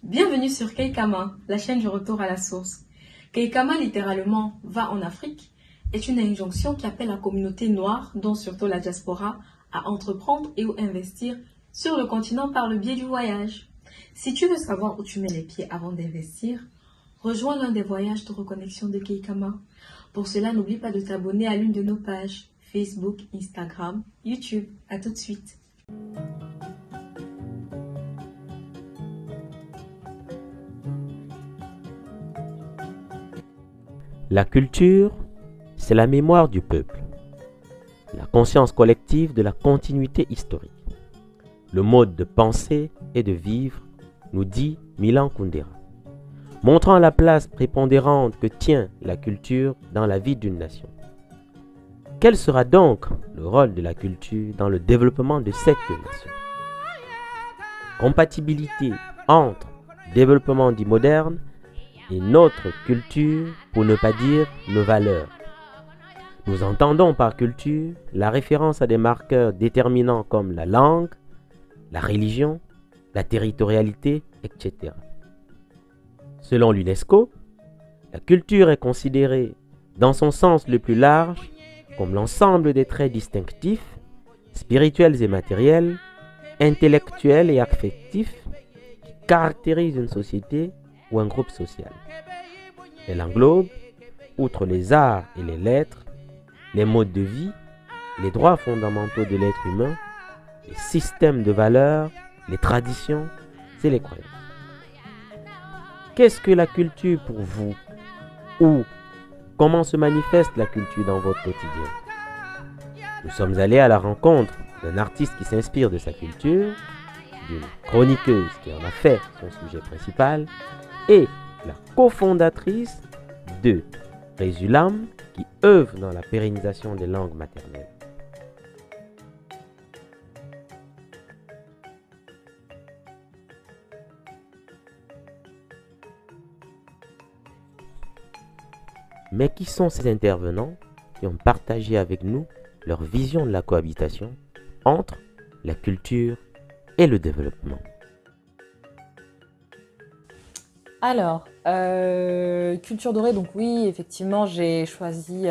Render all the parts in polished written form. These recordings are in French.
Bienvenue sur Keikama, la chaîne du retour à la source. Keikama, littéralement, va en Afrique, est une injonction qui appelle la communauté noire, dont surtout la diaspora, à entreprendre et ou investir sur le continent par le biais du voyage. Si tu veux savoir où tu mets les pieds avant d'investir, rejoins l'un des voyages de reconnexion de Keikama. Pour cela, n'oublie pas de t'abonner à l'une de nos pages, Facebook, Instagram, YouTube. À tout de suite. La culture, c'est la mémoire du peuple, la conscience collective de la continuité historique, le mode de penser et de vivre, nous dit Milan Kundera, montrant la place prépondérante que tient la culture dans la vie d'une nation. Quel sera donc le rôle de la culture dans le développement de cette nation? Compatibilité entre développement dit moderne et notre culture, pour ne pas dire nos valeurs. Nous entendons par culture la référence à des marqueurs déterminants comme la langue, la religion, la territorialité, etc. Selon l'UNESCO, la culture est considérée, dans son sens le plus large, comme l'ensemble des traits distinctifs, spirituels et matériels, intellectuels et affectifs, qui caractérisent une société ou un groupe social. Elle englobe, outre les arts et les lettres, les modes de vie, les droits fondamentaux de l'être humain, les systèmes de valeurs, les traditions et les croyances. Qu'est-ce que la culture pour vous? Ou comment se manifeste la culture dans votre quotidien? Nous sommes allés à la rencontre d'un artiste qui s'inspire de sa culture, d'une chroniqueuse qui en a fait son sujet principal, et la cofondatrice de Résulam, qui œuvre dans la pérennisation des langues maternelles. Mais qui sont ces intervenants qui ont partagé avec nous leur vision de la cohabitation entre la culture et le développement? Alors, culture dorée, donc oui, effectivement, j'ai choisi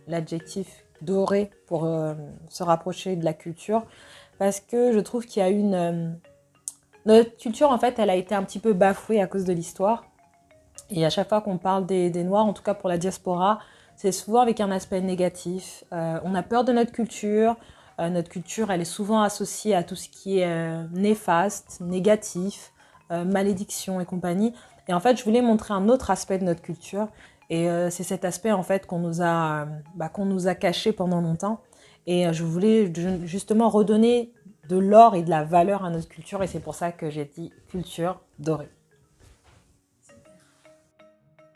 l'adjectif doré pour se rapprocher de la culture, parce que je trouve qu'il y a notre culture, en fait, elle a été un petit peu bafouée à cause de l'histoire. Et à chaque fois qu'on parle des Noirs, en tout cas pour la diaspora, c'est souvent avec un aspect négatif. On a peur de notre culture. Notre culture, elle est souvent associée à tout ce qui est néfaste, négatif, malédiction et compagnie. Et en fait, je voulais montrer un autre aspect de notre culture. Et c'est cet aspect, en fait, qu'on nous a caché pendant longtemps. Et je voulais justement redonner de l'or et de la valeur à notre culture. Et c'est pour ça que j'ai dit culture dorée.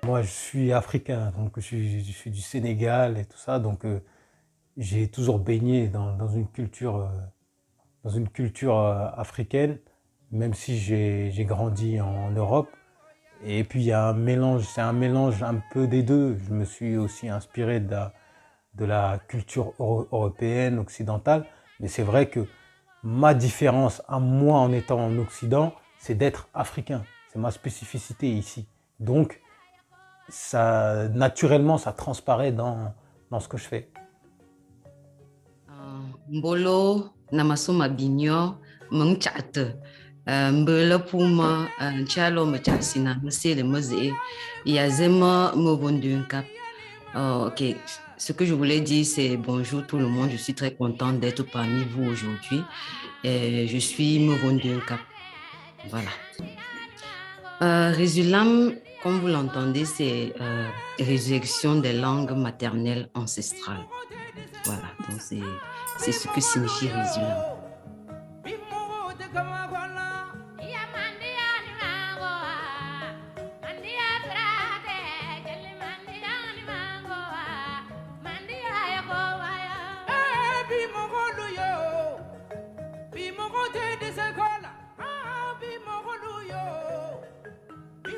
Moi, je suis africain, donc je suis du Sénégal et tout ça, donc j'ai toujours baigné dans une culture africaine, même si j'ai grandi en Europe. Et puis il y a un mélange, c'est un mélange un peu des deux. Je me suis aussi inspiré de la culture européenne, occidentale, mais c'est vrai que ma différence à moi en étant en Occident, c'est d'être africain. C'est ma spécificité ici. Donc, ça, naturellement, ça transparaît dans ce que je fais. Mbolo namasoma binyo mengchat mbele puma chalo machasina msele mose yazema mobondunkap. Ok, ce que je voulais dire c'est bonjour tout le monde, je suis très contente d'être parmi vous aujourd'hui. Je suis Mobondunkap. Voilà. Résulam, comme vous l'entendez, c'est résurrection des langues maternelles ancestrales. Voilà, donc c'est ce que signifie Résulam.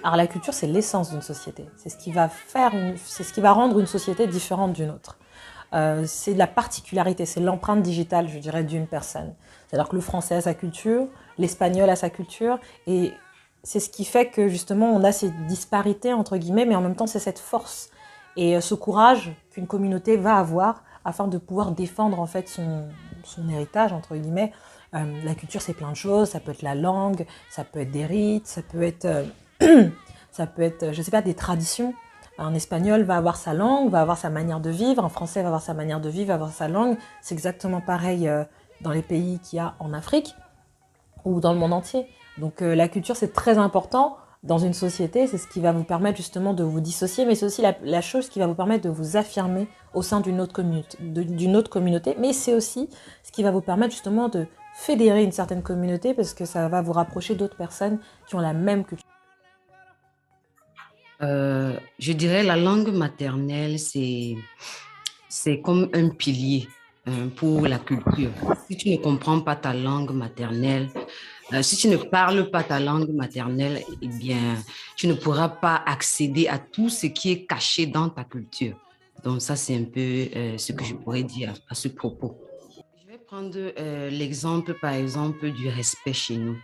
Alors la culture, c'est l'essence d'une société. C'est ce qui va c'est ce qui va rendre une société différente d'une autre. C'est de la particularité, c'est l'empreinte digitale, je dirais, d'une personne. C'est-à-dire que le français a sa culture, l'espagnol a sa culture, et c'est ce qui fait que justement on a ces disparités entre guillemets, mais en même temps c'est cette force et ce courage qu'une communauté va avoir afin de pouvoir défendre en fait son héritage entre guillemets. La culture c'est plein de choses, ça peut être la langue, ça peut être des rites, ça peut être je sais pas, des traditions. Un espagnol va avoir sa langue, va avoir sa manière de vivre, un français va avoir sa manière de vivre, va avoir sa langue. C'est exactement pareil dans les pays qu'il y a en Afrique ou dans le monde entier. Donc la culture, c'est très important dans une société. C'est ce qui va vous permettre justement de vous dissocier, mais c'est aussi la chose qui va vous permettre de vous affirmer au sein d'une autre communauté. Mais c'est aussi ce qui va vous permettre justement de fédérer une certaine communauté parce que ça va vous rapprocher d'autres personnes qui ont la même culture. Je dirais la langue maternelle, c'est comme un pilier pour la culture. Si tu ne comprends pas ta langue maternelle, si tu ne parles pas ta langue maternelle, eh bien, tu ne pourras pas accéder à tout ce qui est caché dans ta culture. Donc ça, c'est un peu ce que je pourrais dire à ce propos. Je vais prendre l'exemple, par exemple, du respect chez nous.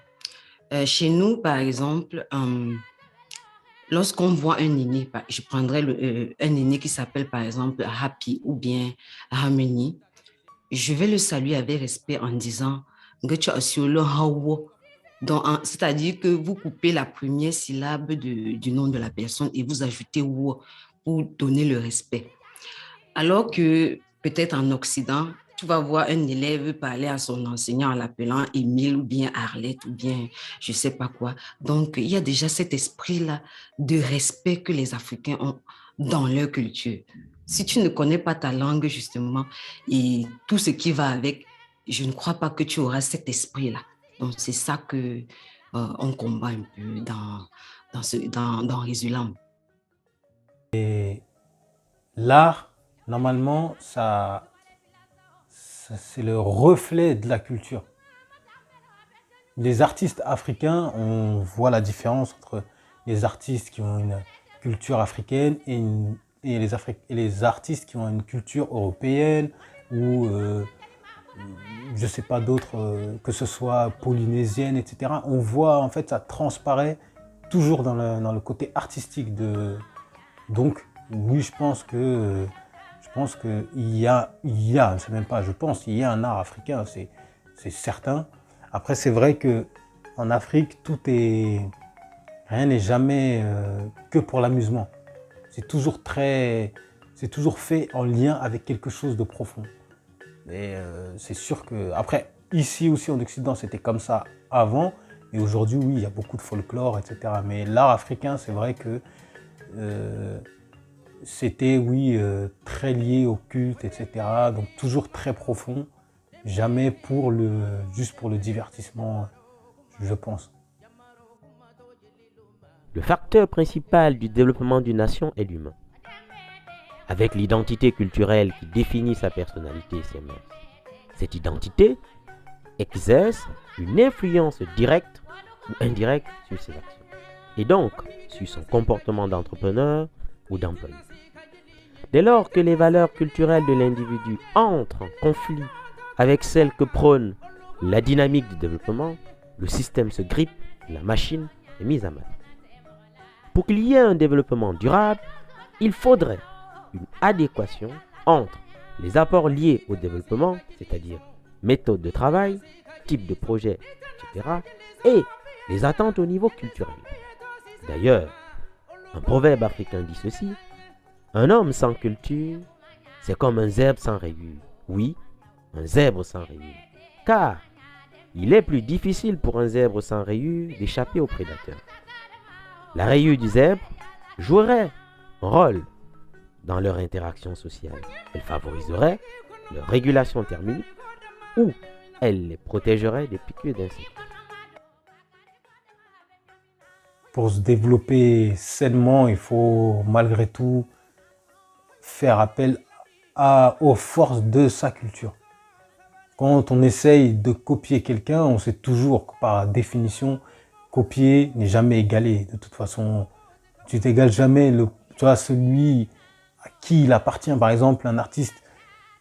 Chez nous, par exemple, lorsqu'on voit un aîné, je prendrais un aîné qui s'appelle par exemple Happy ou bien Harmony, je vais le saluer avec respect en disant donc, c'est-à-dire que vous coupez la première syllabe du nom de la personne et vous ajoutez wo pour donner le respect. Alors que peut-être en Occident, tu vas voir un élève parler à son enseignant en l'appelant Émile ou bien Arlette ou bien je ne sais pas quoi. Donc, il y a déjà cet esprit-là de respect que les Africains ont dans leur culture. Si tu ne connais pas ta langue, justement, et tout ce qui va avec, je ne crois pas que tu auras cet esprit-là. Donc, c'est ça que on combat un peu dans Résulam. Et l'art, normalement, c'est le reflet de la culture. Les artistes africains, on voit la différence entre les artistes qui ont une culture africaine et les artistes qui ont une culture européenne ou, je ne sais pas d'autres, que ce soit polynésienne, etc. On voit, en fait, ça transparaît toujours dans le côté artistique. Donc, oui, je pense qu'il y a, c'est même pas je pense, il y a un art africain, c'est certain. Après, c'est vrai qu'en Afrique, rien n'est jamais que pour l'amusement. C'est toujours fait en lien avec quelque chose de profond. Et c'est sûr que, après, ici aussi en Occident, c'était comme ça avant. Et aujourd'hui, oui, il y a beaucoup de folklore, etc. Mais l'art africain, c'est vrai que c'était, oui, très lié au culte, etc. Donc toujours très profond. Jamais juste pour le divertissement, je pense. Le facteur principal du développement d'une nation est l'humain, avec l'identité culturelle qui définit sa personnalité et ses mœurs. Cette identité exerce une influence directe ou indirecte sur ses actions, et donc sur son comportement d'entrepreneur ou d'employé. Dès lors que les valeurs culturelles de l'individu entrent en conflit avec celles que prône la dynamique du développement, le système se grippe, la machine est mise à mal. Pour qu'il y ait un développement durable, il faudrait une adéquation entre les apports liés au développement, c'est-à-dire méthode de travail, type de projet, etc., et les attentes au niveau culturel. D'ailleurs, un proverbe africain dit ceci: un homme sans culture, c'est comme un zèbre sans rayures. Oui, un zèbre sans rayures. Car il est plus difficile pour un zèbre sans rayures d'échapper aux prédateurs. La rayure du zèbre jouerait un rôle dans leur interaction sociale. Elle favoriserait leur régulation thermique ou elle les protégerait des piqûres d'insectes. Pour se développer sainement, il faut malgré tout faire appel aux forces de sa culture. Quand on essaye de copier quelqu'un, on sait toujours que par définition, copier n'est jamais égalé. De toute façon, tu t'égales jamais celui à qui il appartient. Par exemple, un artiste,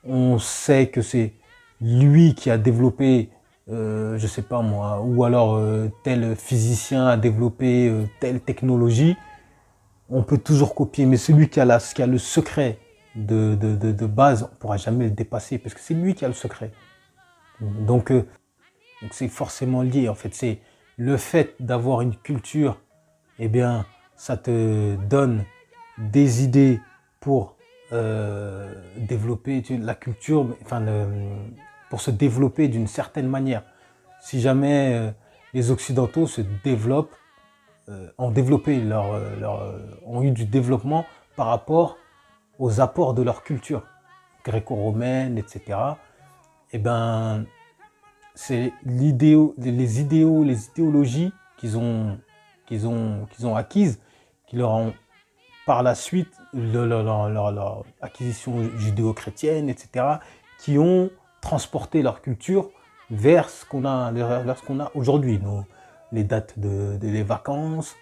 on sait que c'est lui qui a développé je sais pas moi, ou alors tel physicien a développé telle technologie, on peut toujours copier, mais celui qui a le secret de base, on ne pourra jamais le dépasser, parce que c'est lui qui a le secret. Donc c'est forcément lié, en fait. C'est le fait d'avoir une culture, eh bien, ça te donne des idées pour développer la culture, enfin, pour se développer d'une certaine manière. Si jamais les Occidentaux se développent, ont eu du développement par rapport aux apports de leur culture gréco-romaine, etc. Eh ben, c'est les idéologies qu'ils ont acquises, qui leur ont par la suite leur acquisition judéo-chrétienne, etc., qui ont transporté leur culture vers ce qu'on a aujourd'hui, les dates des vacances,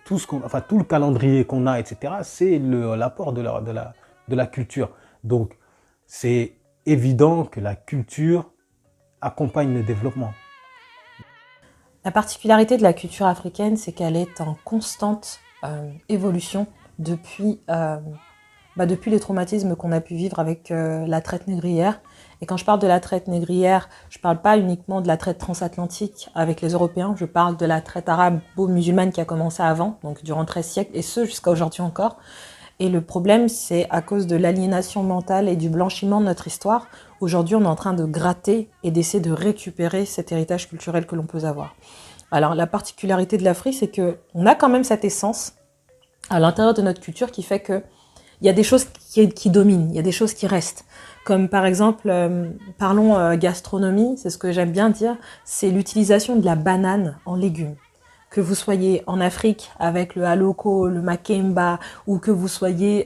tout le calendrier qu'on a, etc., c'est l'apport de la culture. Donc, c'est évident que la culture accompagne le développement. La particularité de la culture africaine, c'est qu'elle est en constante évolution depuis les traumatismes qu'on a pu vivre avec la traite négrière. Et quand je parle de la traite négrière, je ne parle pas uniquement de la traite transatlantique avec les Européens, je parle de la traite arabo-musulmane qui a commencé avant, donc durant 13 siècles, et ce jusqu'à aujourd'hui encore. Et le problème, c'est à cause de l'aliénation mentale et du blanchiment de notre histoire. Aujourd'hui, on est en train de gratter et d'essayer de récupérer cet héritage culturel que l'on peut avoir. Alors, la particularité de l'Afrique, c'est qu'on a quand même cette essence à l'intérieur de notre culture qui fait que il y a des choses qui dominent, il y a des choses qui restent. Comme par exemple, parlons gastronomie, c'est ce que j'aime bien dire, c'est l'utilisation de la banane en légumes. Que vous soyez en Afrique avec le haloko, le makemba, ou que vous soyez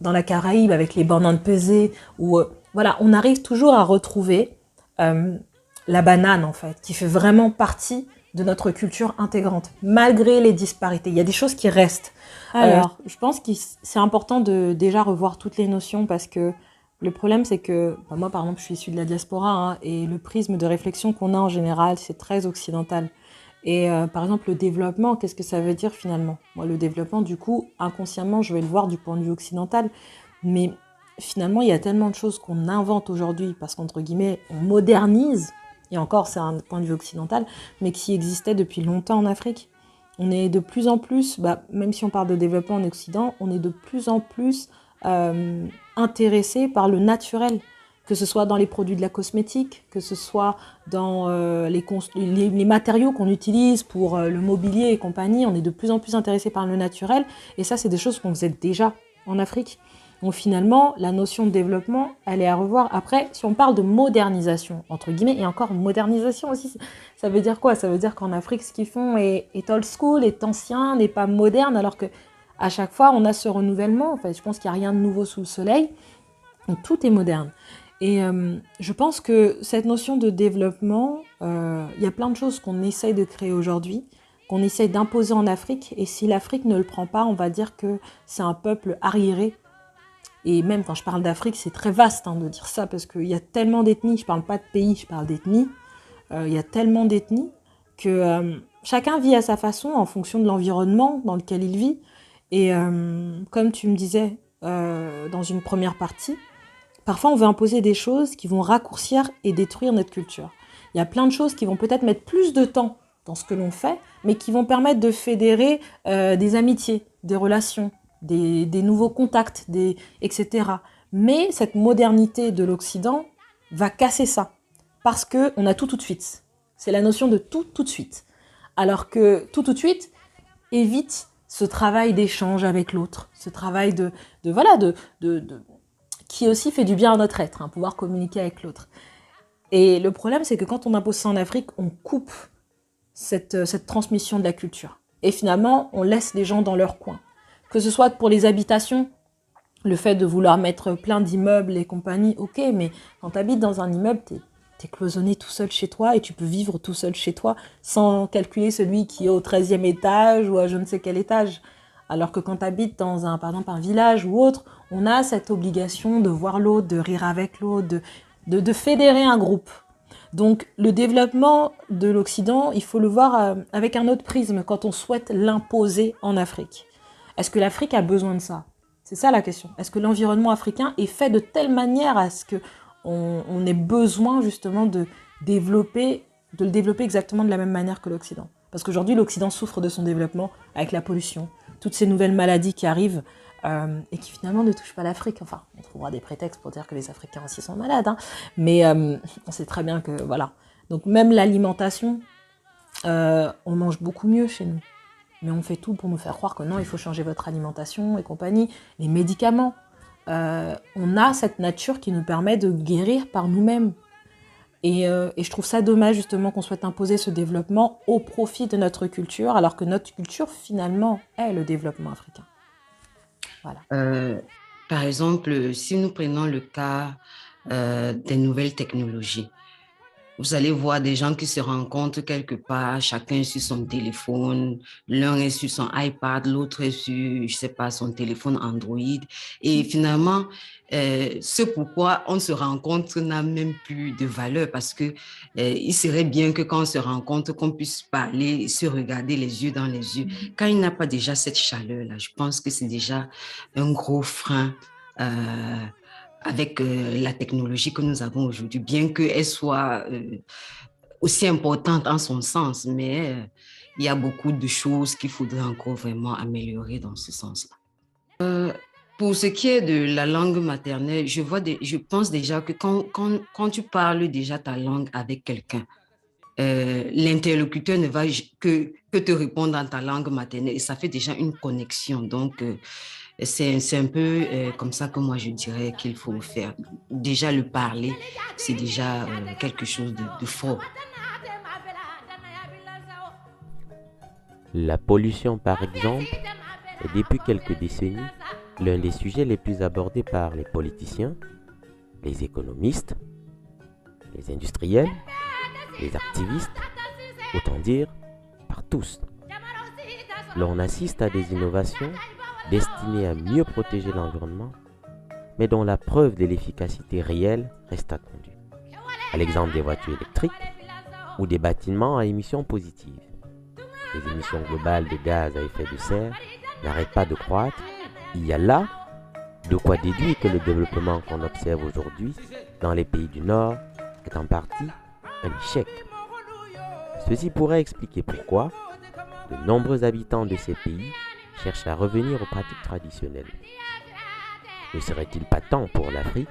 dans la Caraïbe avec les bananes pesées, voilà, on arrive toujours à retrouver la banane en fait, qui fait vraiment partie de notre culture intégrante, malgré les disparités. Il y a des choses qui restent. Alors, je pense que c'est important de déjà revoir toutes les notions parce que le problème, c'est que moi, par exemple, je suis issue de la diaspora et le prisme de réflexion qu'on a en général, c'est très occidental. Et par exemple, le développement, qu'est-ce que ça veut dire finalement? Moi, le développement, du coup, inconsciemment, je vais le voir du point de vue occidental. Mais finalement, il y a tellement de choses qu'on invente aujourd'hui parce qu'entre guillemets, on modernise, et encore, c'est un point de vue occidental, mais qui existait depuis longtemps en Afrique. On est de plus en plus, même si on parle de développement en Occident, on est de plus en plus intéressé par le naturel, que ce soit dans les produits de la cosmétique, que ce soit dans les matériaux qu'on utilise pour le mobilier et compagnie, on est de plus en plus intéressé par le naturel, et ça, c'est des choses qu'on faisait déjà en Afrique. Donc finalement, la notion de développement, elle est à revoir. Après, si on parle de modernisation, entre guillemets, et encore modernisation aussi, ça veut dire quoi? Ça veut dire qu'en Afrique, ce qu'ils font est old school, est ancien, n'est pas moderne, alors que à chaque fois, on a ce renouvellement. En fait, je pense qu'il n'y a rien de nouveau sous le soleil. Donc tout est moderne. Et je pense que cette notion de développement, il y a plein de choses qu'on essaye de créer aujourd'hui, qu'on essaye d'imposer en Afrique. Et si l'Afrique ne le prend pas, on va dire que c'est un peuple arriéré. Et même quand je parle d'Afrique, c'est très vaste de dire ça, parce qu'il y a tellement d'ethnies, je ne parle pas de pays, je parle d'ethnies. Il y a tellement d'ethnies que chacun vit à sa façon en fonction de l'environnement dans lequel il vit. Et comme tu me disais dans une première partie, parfois on veut imposer des choses qui vont raccourcir et détruire notre culture. Il y a plein de choses qui vont peut-être mettre plus de temps dans ce que l'on fait, mais qui vont permettre de fédérer des amitiés, des relations, des nouveaux contacts, etc. Mais cette modernité de l'Occident va casser ça, parce qu'on a tout de suite. C'est la notion de tout de suite. Alors que tout de suite évite ce travail d'échange avec l'autre, ce travail qui aussi fait du bien à notre être, pouvoir communiquer avec l'autre. Et le problème, c'est que quand on impose ça en Afrique, on coupe cette transmission de la culture. Et finalement, on laisse les gens dans leur coin. Que ce soit pour les habitations, le fait de vouloir mettre plein d'immeubles et compagnie, ok, mais quand tu habites dans un immeuble, t'es cloisonné tout seul chez toi et tu peux vivre tout seul chez toi sans calculer celui qui est au 13e étage ou à je ne sais quel étage. Alors que quand tu habites dans par exemple un village ou autre, on a cette obligation de voir l'autre, de rire avec l'autre, de fédérer un groupe. Donc le développement de l'Occident, il faut le voir avec un autre prisme quand on souhaite l'imposer en Afrique. Est-ce que l'Afrique a besoin de ça? C'est ça la question. Est-ce que l'environnement africain est fait de telle manière à ce qu'on ait besoin justement de le développer exactement de la même manière que l'Occident? Parce qu'aujourd'hui, l'Occident souffre de son développement avec la pollution, toutes ces nouvelles maladies qui arrivent et qui finalement ne touchent pas l'Afrique. Enfin, on trouvera des prétextes pour dire que les Africains aussi sont malades, hein. Mais on sait très bien que, voilà. Donc même l'alimentation, on mange beaucoup mieux chez nous. Mais on fait tout pour nous faire croire que non, il faut changer votre alimentation et compagnie. Les médicaments, on a cette nature qui nous permet de guérir par nous-mêmes. Et je trouve ça dommage justement qu'on souhaite imposer ce développement au profit de notre culture, alors que notre culture finalement est le développement africain. Voilà. Par exemple, si nous prenons le cas des nouvelles technologies, vous allez voir des gens qui se rencontrent quelque part, chacun est sur son téléphone, l'un est sur son iPad, l'autre est sur, je sais pas, son téléphone Android. Et finalement, ce pourquoi on se rencontre n'a même plus de valeur parce que il serait bien que quand on se rencontre, qu'on puisse parler, se regarder les yeux dans les yeux. Quand il n'y a pas déjà cette chaleur-là, je pense que c'est déjà un gros frein avec la technologie que nous avons aujourd'hui, bien qu'elle soit aussi importante en son sens, mais il y a beaucoup de choses qu'il faudrait encore vraiment améliorer dans ce sens-là. Pour ce qui est de la langue maternelle, je pense déjà que quand tu parles déjà ta langue avec quelqu'un, l'interlocuteur ne va que te répondre dans ta langue maternelle et ça fait déjà une connexion. Donc, c'est un peu comme ça que moi je dirais qu'il faut faire. Déjà le parler, c'est déjà quelque chose de fort. La pollution, par exemple, est depuis quelques décennies l'un des sujets les plus abordés par les politiciens, les économistes, les industriels, les activistes, autant dire par tous. L'on assiste à des innovations destinées à mieux protéger l'environnement, mais dont la preuve de l'efficacité réelle reste attendue. À l'exemple des voitures électriques ou des bâtiments à émissions positives. Les émissions globales de gaz à effet de serre n'arrêtent pas de croître. Il y a là de quoi déduire que le développement qu'on observe aujourd'hui dans les pays du Nord est en partie un échec. Ceci pourrait expliquer pourquoi de nombreux habitants de ces pays cherchent à revenir aux pratiques traditionnelles. Ne serait-il pas temps pour l'Afrique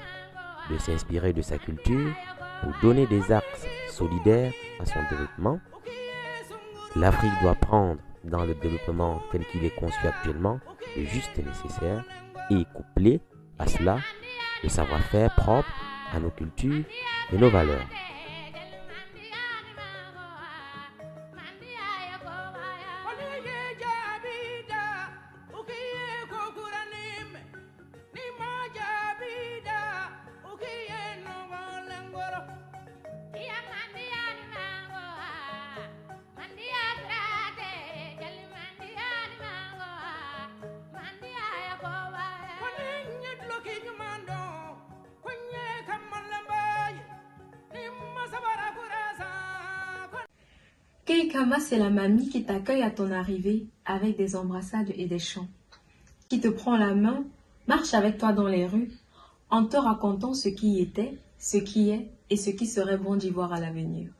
de s'inspirer de sa culture pour donner des axes solidaires à son développement? L'Afrique doit prendre dans le développement tel qu'il est conçu actuellement le juste nécessaire et coupler à cela le savoir-faire propre à nos cultures et nos valeurs. Keikama, c'est la mamie qui t'accueille à ton arrivée avec des embrassades et des chants, qui te prend la main, marche avec toi dans les rues, en te racontant ce qui était, ce qui est et ce qui serait bon d'y voir à l'avenir.